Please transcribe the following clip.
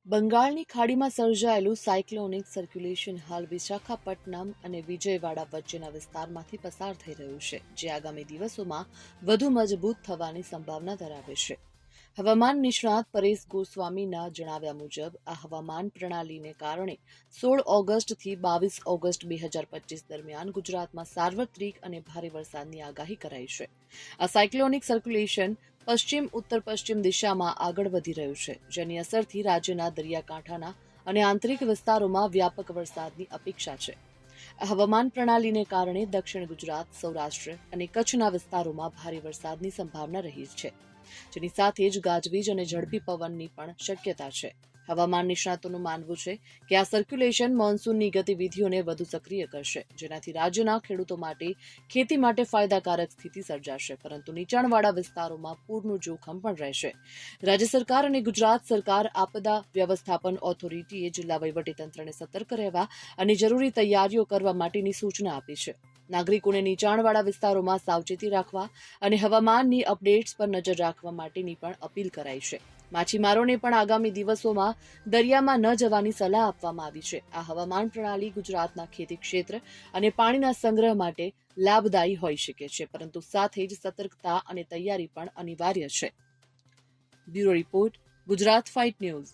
બંગાળની ખાડીમાં સર્જાયેલું cyclonic circulation હાલ વિશાખાપટ્ટનમ અને વિજયવાડા વચ્ચેના વિસ્તારમાંથી પસાર થઈ રહ્યું છે, જે આગામી દિવસોમાં વધુ મજબૂત થવાની સંભાવના ધરાવે છે. હવામાન નિષ્ણાત પરેશ ગોસ્વામીના જણાવ્યા મુજબ આ હવામાન પ્રણાલીને કારણે 16 ઓગસ્ટથી 22 ઓગસ્ટ 2025 દરમિયાન ગુજરાતમાં સાર્વત્રિક અને ભારે વરસાદની આગાહી કરાઈ છે. આ સાયક્લોનિક સર્ક્યુલેશન પશ્ચિમ ઉત્તર પશ્ચિમ દિશામાં આગળ વધી રહ્યું છે, જેની અસરથી રાજ્યના દરિયાકાંઠાના અને આંતરિક વિસ્તારોમાં વ્યાપક વરસાદની અપેક્ષા છે. આ હવામાન પ્રણાલીને કારણે દક્ષિણ ગુજરાત, સૌરાષ્ટ્ર અને કચ્છના વિસ્તારોમાં ભારે વરસાદની સંભાવના રહી છે, જેની સાથે જ ગાજવીજ અને ઝડપી પવનની પણ શક્યતા છે. હવામાન નિષ્ણાતોનું માનવું છે કે આ સર્ક્યુલેશન મોન્સૂનની ગતિવિધિઓને વધુ સક્રિય કરશે, જેનાથી રાજ્યના ખેડૂતો માટે ખેતી માટે ફાયદાકારક સ્થિતિ સર્જાશે, પરંતુ નીચાણવાળા વિસ્તારોમાં પૂરનું જોખમ પણ રહેશે. રાજ્ય સરકાર અને ગુજરાત સરકાર આપદા વ્યવસ્થાપન ઓથોરિટીએ જિલ્લા વહીવટીતંત્રને સતર્ક રહેવા અને જરૂરી તૈયારીઓ કરવા માટેની સૂચના આપી છે. નાગરિકોને નીચાણવાળા વિસ્તારોમાં સાવચેતી રાખવા અને હવામાનની અપડેટ્સ પર નજર રાખવા માટેની પણ અપીલ કરાઈ છે. માછીમારોને પણ આગામી દિવસોમાં દરિયામાં ન જવાની સલાહ આપવામાં આવી છે. આ હવામાન પ્રણાલી ગુજરાતના ખેતી ક્ષેત્ર અને પાણીના સંગ્રહ માટે લાભદાયી હોઈ શકે છે, પરંતુ સાથે જ સતર્કતા અને તૈયારી પણ અનિવાર્ય છે. Bureau report, Gujarat fight news.